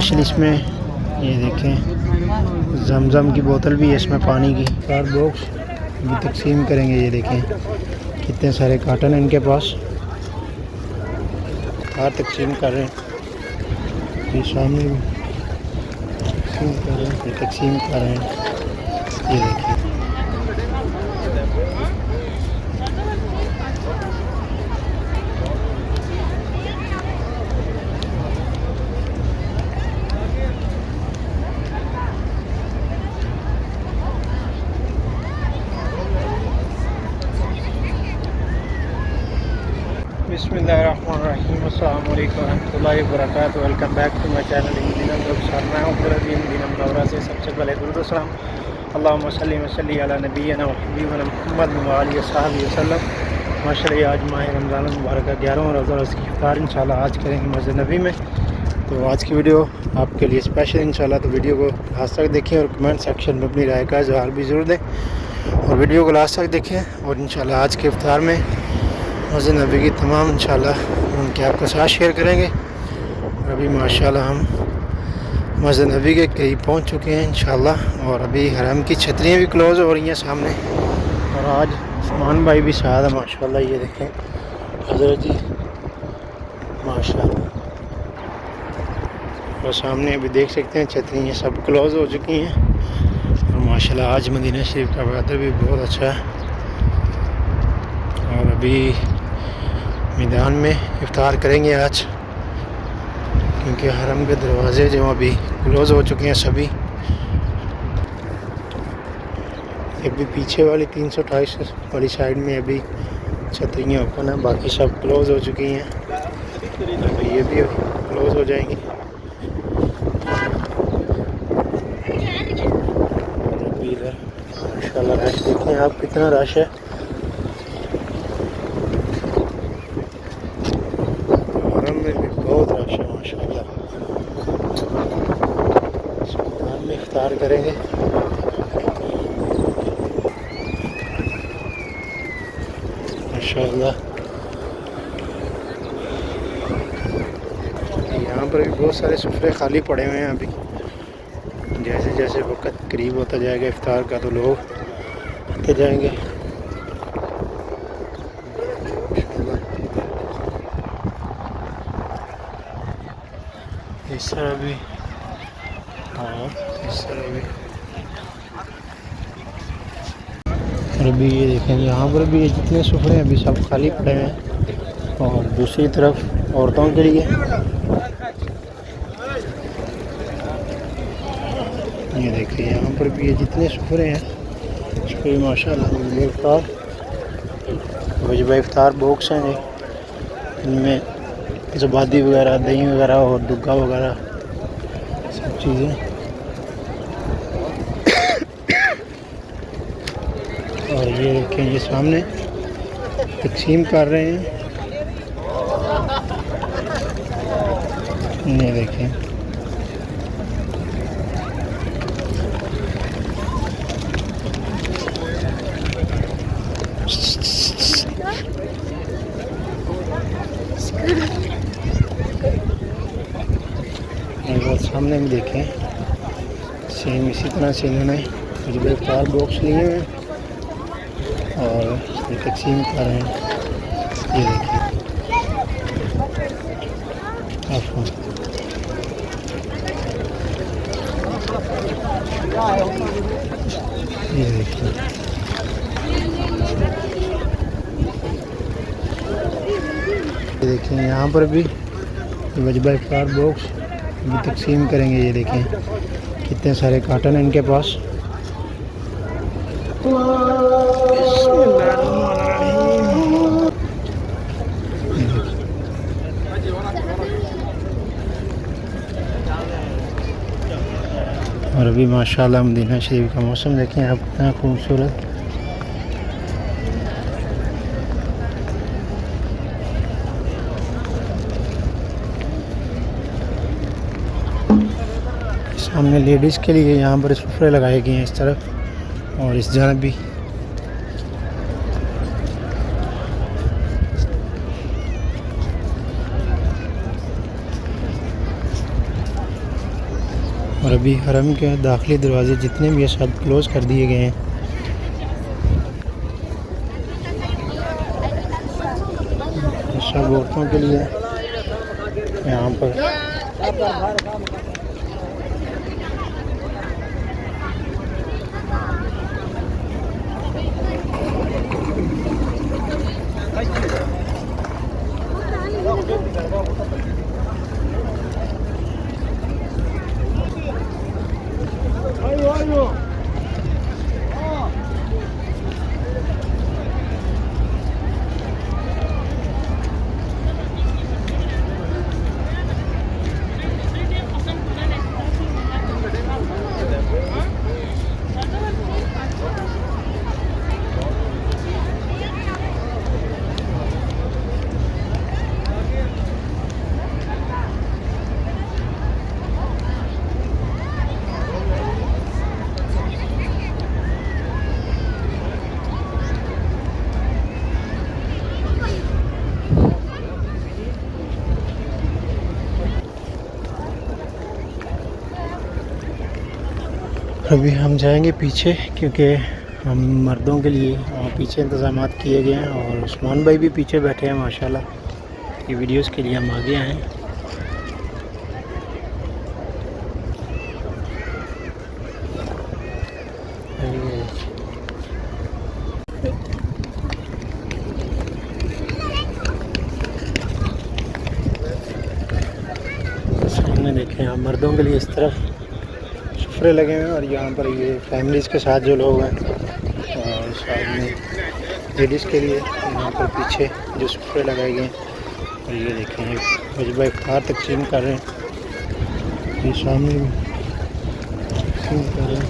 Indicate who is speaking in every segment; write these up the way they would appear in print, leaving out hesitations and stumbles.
Speaker 1: Special इसमें ये देखें जमज़म की बोतल भी है इसमें पानी की। कार बॉक्स भी तकसीम करेंगे। ये देखें कितने सारे कार्टन हैं इनके पास, कार तकसीम कर रहे हैं। ये सामने भी तकसीम कर रहे हैं, ये तकसीम कर रहे हैं। ये देखिए बिस्मिल्लाहिर्रहमानिर्रहीम। अस्सलाम वालेकुम रहमतुल्लाहि व बरकातहू। Welcome back to my channel engineer doctor. मैं हूं फ़रदीन दिन दौरा से। सबसे पहले दुरूद व सलाम अल्लाहुम्मा सल्ली व सल्ली अला नबीना व हबीबना मुहम्मद व आलिहि वसहबिहि वसल्लम। माशाअल्लाह आज माह रमज़ान मुबारक का 11वां रोज़ा, उसकी इफ्तार इंशाल्लाह आज करेंगे मस्जिद नबी में। तो आज की वीडियो आपके लिए स्पेशल इंशाल्लाह। तो वीडियो को लास्ट तक देखें और कमेंट सेक्शन में अपनी राय का इज़हार भी ज़रूर दें और वीडियो को लास्ट तक देखें। और इंशाल्लाह आज के इफ्तार में मस्जिद नबी की तमाम इंशाल्लाह उनके आपके साथ शेयर करेंगे। और अभी माशाल्लाह हम मस्जिद नबी के करीब पहुंच चुके हैं इंशाल्लाह। और अभी हरम की छतरियाँ भी क्लोज़ हो रही हैं सामने। और आज उस्मान भाई भी साथ है माशाल्लाह। ये देखें हज़रत जी माशाल्लाह। और सामने अभी देख सकते हैं छतरियाँ सब क्लोज़ हो चुकी हैं। और माशाल्लाह आज मदीना शरीफ का वेदर भी बहुत अच्छा है। और अभी मैदान में इफ्तार करेंगे आज, क्योंकि हरम के दरवाज़े जो अभी क्लोज़ हो चुके हैं सभी। अभी पीछे वाली 328 वाली साइड में अभी छतरियाँ ओपन है, बाकी सब क्लोज़ हो चुकी हैं। अभी ये भी क्लोज़ हो जाएंगी। अभी इधर माशाल्लाह रश देखें आप कितना रश है। बहुत रश है माशाल्लाह। हम इफ्तार करेंगे। माशाल्लाह यहाँ पर भी बहुत सारे सुफ्रे खाली पड़े हुए हैं। अभी जैसे जैसे वक्त करीब होता जाएगा इफ्तार का तो लोग आते जाएंगे। इस तरह भी और इस तरह भी। और अभी ये देखें यहाँ पर भी जितने सुफरे हैं अभी सब खाली पड़े हैं। और दूसरी तरफ औरतों के लिए ये देखिए यहाँ पर भी ये जितने सुफरे हैं इस पर माशाल्लाह इफ्तार वजबा इफ्तार बॉक्स हैं। इनमें ज़बादी वगैरह, दही वगैरह और दुग्गा वगैरह सब चीज़ें। और ये देखें ये सामने तकसीम कर रहे हैं। ये देखें और सामने भी देखें सेम इसी तरह से इन्होंने वजबा इफ्तार बॉक्स लिए हैं और ये तकसीम कर रहे हैं। ये देखिए आफन ये देखिए देखें यहाँ पर भी वजबा इफ्तार बॉक्स भी तकसीम करेंगे। ये देखें कितने सारे कार्टन हैं इनके पास। और अभी माशाल्लाह मदीना शरीफ का मौसम देखें आप कितना खूबसूरत। सामने लेडीज़ के लिए यहाँ पर सुफरे लगाए गए हैं इस तरफ और इस जानब भी। अभी हरम के दाखिली दरवाजे जितने भी हैं सब क्लोज़ कर दिए गए हैं। सब औरतों के लिए यहाँ पर अभी हम जाएंगे पीछे, क्योंकि हम मर्दों के लिए वहाँ पीछे इंतज़ाम किए गए हैं और उस्मान भाई भी पीछे बैठे हैं माशाल्लाह। ये वीडियोस के लिए हम आगे आए हैं। सामने देखें यहाँ मर्दों के लिए इस तरफ सुफरे लगे हैं और यहाँ पर ये फैमिलीज़ के साथ जो लोग हैं, और साथ में लेडीज़ के लिए यहाँ पर पीछे जो सुफरे लगाए गए हैं। और ये देखें ये वजबा इफ्तार तकसीम कर रहे हैं, ये सामने भी तकसीम कर रहे हैं।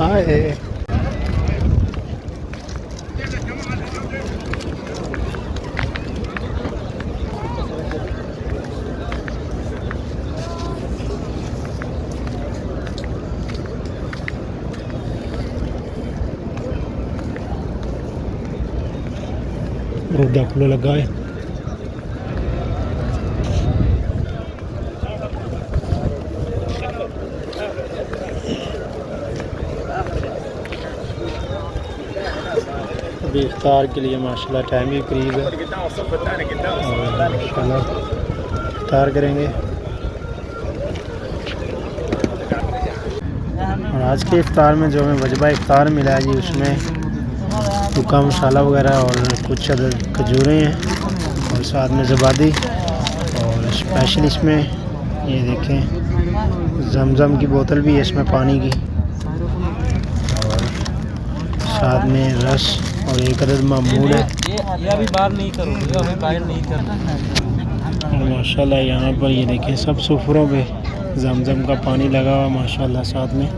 Speaker 1: हाय रोदा खुला लगा है। अभी इफ्तार के लिए माशाल्लाह टाइम ही करीब है और माशाल्लाह इफ्तार करेंगे। और आज के इफ्तार में जो हमें वजबा इफ्तार मिला है जी, उसमें सूखा मसाला वगैरह और कुछ अदर खजूरें हैं और साथ में ज़बादी, और स्पेशल इसमें ये देखें जमज़म की बोतल भी है इसमें पानी की, और साथ में रस और एक अदद मामूल है।
Speaker 2: ये अभी बाहर नहीं करूँगा, अभी बाहर नहीं करना।
Speaker 1: और माशाल्लाह यहाँ पर ये देखें सब सुफरों पे जमज़म का पानी लगा हुआ माशाल्लाह। साथ में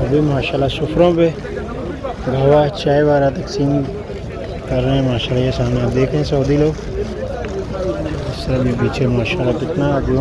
Speaker 1: अभी माशाल्लाह सुफरों पे गवा चाय वाला तकसीम कर रहे हैं माशाल्लाह। ये सामने आप देखें सऊदी लोग, इस तरह भी पीछे माशाल्लाह कितना जो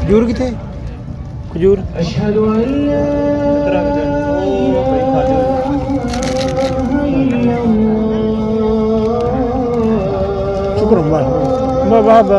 Speaker 1: खजूर कितने खजूर शुक्र बाबा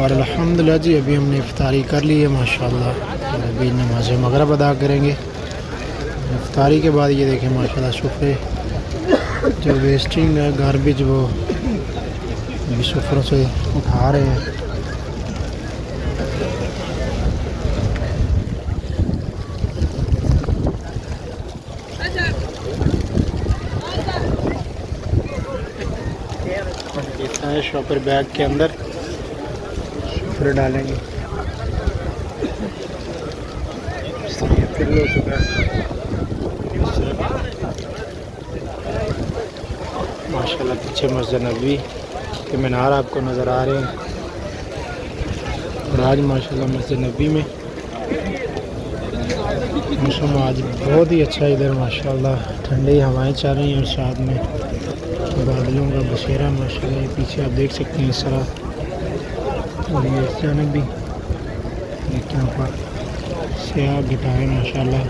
Speaker 1: और अल्हम्दुलिल्लाह जी अभी हमने इफ्तारी कर ली है माशाल्लाह। अभी नमाज मगरिब अदा करेंगे। इफ्तारी के बाद ये देखें माशाल्लाह सुफ़रे जो वेस्टिंग है गार्बेज वो अभी सुफ़रों से उठा रहे हैं। शॉपर बैग के अंदर फिर डालेंगे। फिर हो चुका है माशाल्लाह। पीछे मस्जिद नबवी के मीनार आपको नज़र आ रहे हैं। और आज माशाल्लाह मस्जिद नबवी में मौसम आज बहुत ही अच्छा है इधर माशाल्लाह। ठंडी हवाएं चल रही हैं और साथ में बादलों का बसेरा माशाल्लाह। पीछे आप देख सकते हैं इस तरह और ये इस जानब भी यहाँ पर स्याह घटाए माशाल्लाह।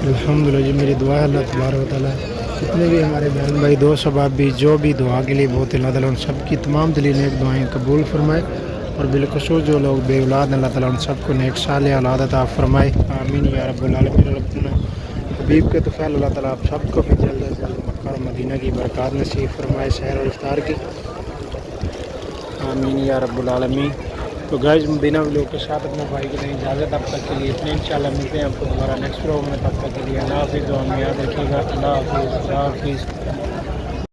Speaker 1: अल्हम्दुलिल्लाह जी मेरी दुआ है अल्लाह तबारक व तआला जितने भी हमारे बहन भाई दोस्त अहबाब भी जो भी दुआ के लिए बहुत अल्लाह ताला उन सब की तमाम दिली नेक दुआएं कबूल फरमाए। और बिलखसूस जो लोग बेऔलाद अल्लाह ताला उन सबको नेक साले औलाद अता फरमाए। आमीन या रब्बल आलमीन। रब्बना हबीब के तुफ़ैल अल्लाह ताला आप सबको भी जल्द से जल्द मक्का और मदीना की बरक़ात नसीब फरमाए सहर और इफ्तार की। आमीन या रब्बल आलमीन। तो गाइस मदीना व्लॉग के साथ अपने भाई की दें इजाज़त। अब तक के लिए इतने इंशाल्लाह मिलते हैं आपको दोबारा नेक्स्ट व्लॉग में। तब तक के लिए अल्लाह हाफ़िज़। दुआ में याद रखिएगा। अल्लाह हाफ़िज़।